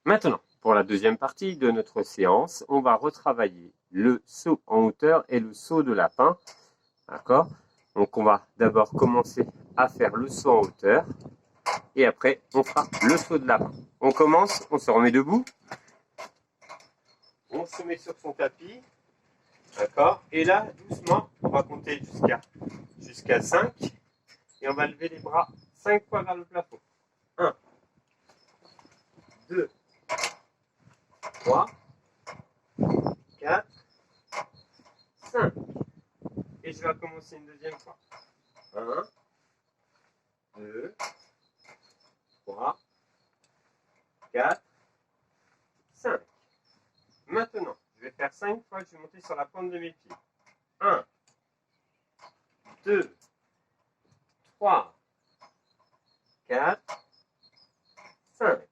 Maintenant, pour la deuxième partie de notre séance, on va retravailler le saut en hauteur et le saut de lapin. D'accord? Donc on va d'abord commencer à faire le saut en hauteur et après on fera le saut de lapin. On commence, on se remet debout, on se met sur son tapis, d'accord? Et là, doucement, on va compter jusqu'à 5 et on va lever les bras 5 fois vers le plafond. 1, 2, 3, 4, 5. Et je vais commencer une deuxième fois. 1, 2, 3, 4, 5. Maintenant, je vais faire 5 fois, je vais monter sur la pointe de mes pieds. 1, 2, 3, 4, 5.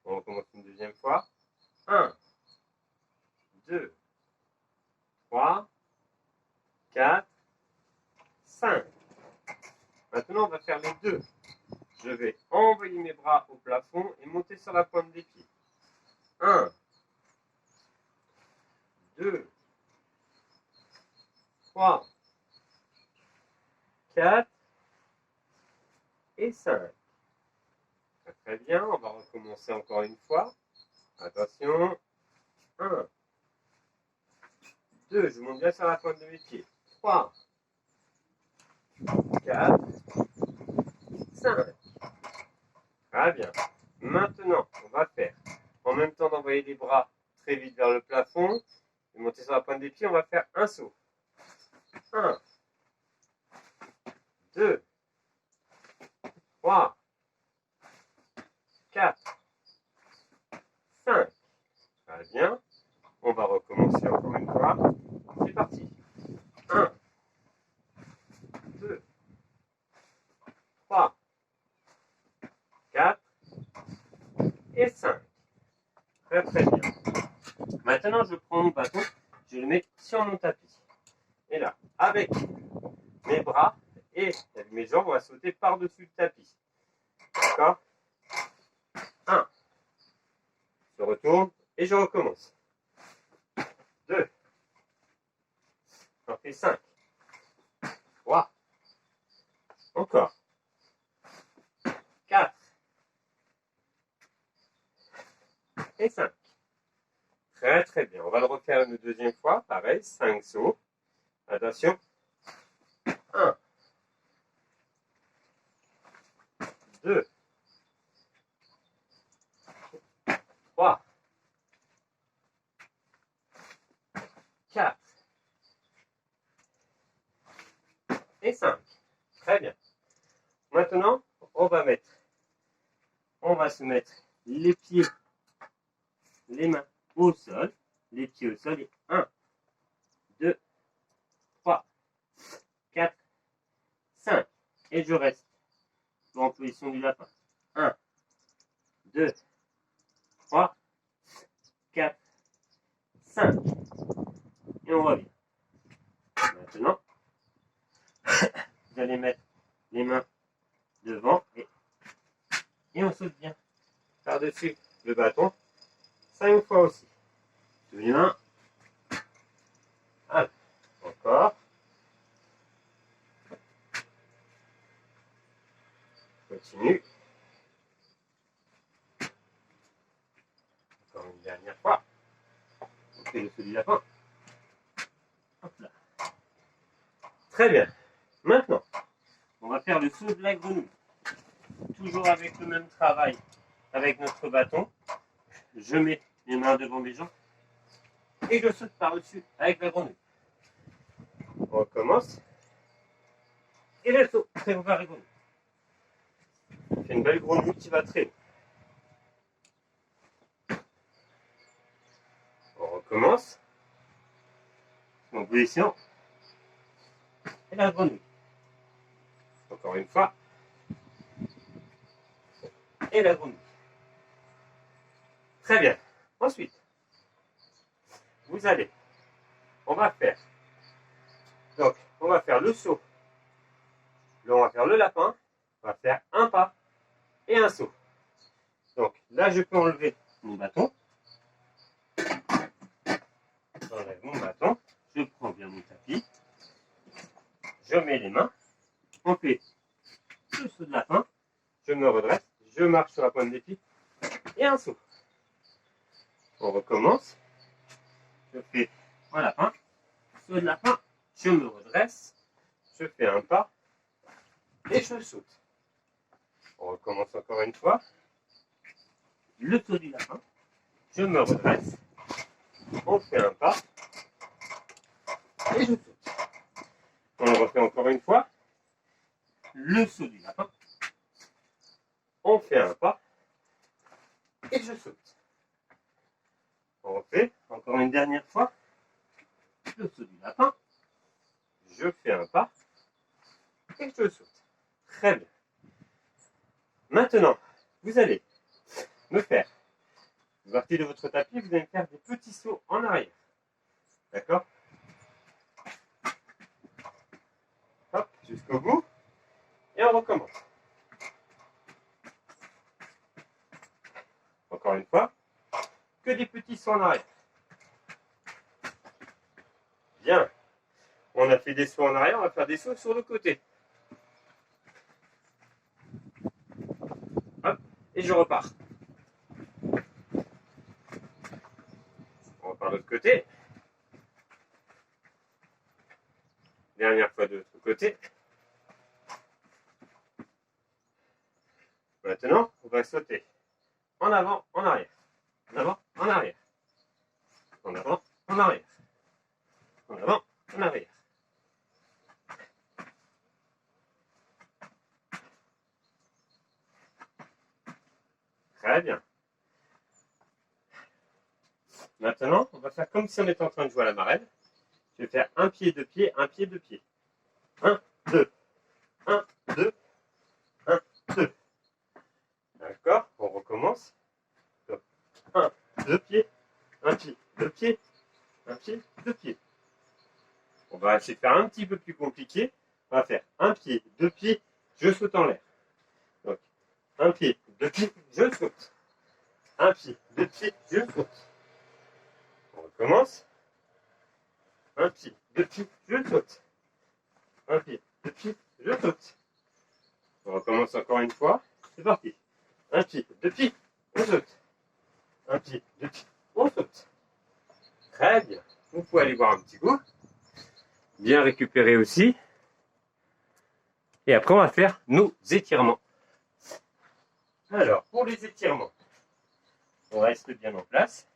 On recommence une deuxième fois. 1, 2, 3, 4, 5. Maintenant, on va faire les deux. Je vais envoyer mes bras au plafond et monter sur la pointe des pieds. 1, 2, 3, 4 et 5. Très bien, on va recommencer encore une fois. Attention. 1, 2, je monte bien sur la pointe de mes pieds. 3, 4, 5. Très bien. Maintenant, on va faire, en même temps d'envoyer les bras très vite vers le plafond et monter sur la pointe des pieds, on va faire un saut. 1, 2, 3, 4, 5. Très bien. On va recommencer encore une fois. C'est parti. 1, 2, 3, 4 et 5. Très très bien. Maintenant, je prends mon bâton, je le mets sur mon tapis. Et là, avec mes bras et mes jambes, on va sauter par-dessus le tapis. D'accord? 1. Je retourne et je recommence. 2. J'en fais 5. 3. Encore. 4. Et 5. Très très bien. On va le refaire une deuxième fois. Pareil, 5 sauts. Attention. 1. 2. 3. 4. Et 5. Très bien. Maintenant, on va se mettre les pieds, les mains au sol, les pieds au sol et 1, 2, 3, 4, 5. Et je reste en position du lapin. 1, 2, 3, 4, 5. Et on revient. Maintenant, vous allez mettre les mains devant et on saute bien par-dessus le bâton 5 fois aussi. Tout bien. Allez, encore. Continue. Encore une dernière fois. On fait le saut du lapin. Hop là. Très bien. Maintenant, on va faire le saut de la grenouille. Toujours avec le même travail avec notre bâton. Je mets les mains devant mes jambes et je saute par-dessus avec la grenouille. On recommence. Et le saut très haut vers la grenouille. C'est une belle grenouille qui va très haut. On recommence. En position. Et la grenouille. Encore une fois. Et la grenouille. Très bien. Ensuite, on va faire le saut. Là, on va faire le lapin. On va faire un pas et un saut. Donc là, je peux enlever mon bâton. J'enlève mon bâton. Je prends bien mon tapis. Je mets les mains. On fait le saut de lapin. Je me redresse. Je marche sur la pointe des pieds. Et un saut. On recommence. Je fais un lapin. Saut de lapin. Je me redresse. Je fais un pas. Et je saute. On recommence encore une fois. Le saut du lapin. Je me redresse. On fait un pas. Et je saute. On le refait encore une fois. Le saut du lapin. On fait un pas. Et je saute. On refait encore une dernière fois. Le saut du lapin. Je fais un pas. Et je saute. Très bien. Maintenant, vous allez me faire, vous partez de votre tapis, vous allez faire des petits sauts en arrière. D'accord? Hop, jusqu'au bout. Et on recommence. Encore une fois. Que des petits sauts en arrière. Bien. On a fait des sauts en arrière, on va faire des sauts sur le côté. Hop, et je repars. On repart de l'autre côté. Dernière fois de l'autre côté. Maintenant, on va sauter en avant, en arrière. En avant, en arrière. En avant, en arrière. En avant, en arrière. Très bien. Maintenant, on va faire comme si on était en train de jouer à la marelle. Je vais faire un pied, deux pieds, un pied, deux pieds. 1, 2. 1, 2. 1, 2. D'accord? On recommence. 1, 2 pieds, un pied, deux pieds, un pied, deux pieds. On va essayer de faire un petit peu plus compliqué. On va faire un pied, deux pieds, je saute en l'air. Donc, un pied, deux pieds, je saute. Un pied, deux pieds, je saute. On recommence. Un pied, deux pieds, je saute. Un pied, deux pieds, je saute. On recommence encore une fois. C'est parti. Un pied, deux pieds, on saute. Un pied, deux pieds, on saute. Très bien. Vous pouvez aller boire un petit coup. Bien récupérer aussi. Et après, on va faire nos étirements. Alors, pour les étirements, on reste bien en place.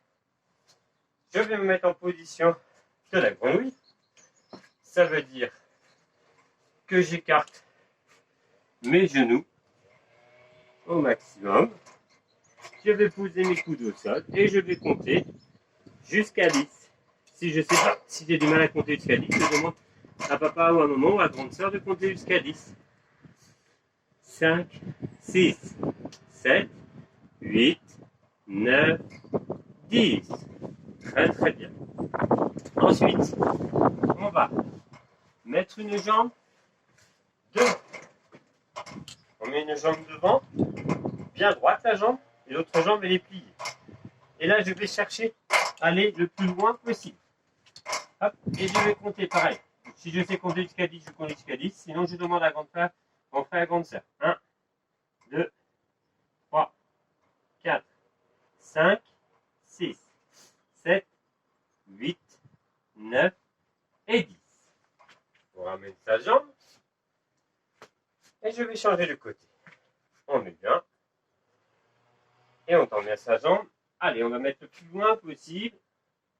Je vais me mettre en position de la grenouille. Ça veut dire que j'écarte mes genoux au maximum. Je vais poser mes coudes au sol et je vais compter jusqu'à 10. Si je sais pas, si j'ai du mal à compter jusqu'à 10, je demande à papa ou à maman ou à grande soeur de compter jusqu'à 10. 5, 6, 7, 8, 9, 10. Très très bien. Ensuite, on va mettre une jambe devant. On met une jambe devant, bien droite la jambe, et l'autre jambe elle est pliée. Et là je vais chercher à aller le plus loin possible. Hop, et je vais compter pareil. Si je sais compter jusqu'à 10, je compte jusqu'à 10. Sinon je demande à grande frère, grand frère, grande sœur. 1, 2, 3, 4, 5, 6, 7, 8, 9 et 10. On ramène sa jambe. Et je vais changer de côté. On met bien. Et on t'en met à sa jambe. Allez, on va mettre le plus loin possible.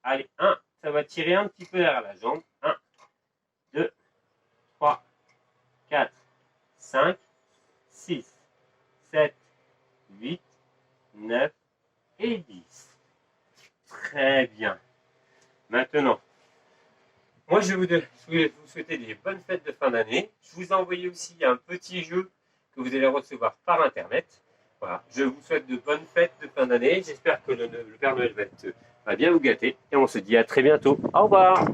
Allez, 1. Ça va tirer un petit peu derrière la jambe. 1, 2, 3, 4, 5, 6, 7, 8, 9 et 10. Très bien. Maintenant, moi je vais vous souhaiter des bonnes fêtes de fin d'année. Je vous ai envoyé aussi un petit jeu que vous allez recevoir par internet. Voilà, je vous souhaite de bonnes fêtes de fin d'année. J'espère que le Père Noël va bien vous gâter. Et on se dit à très bientôt. Au revoir.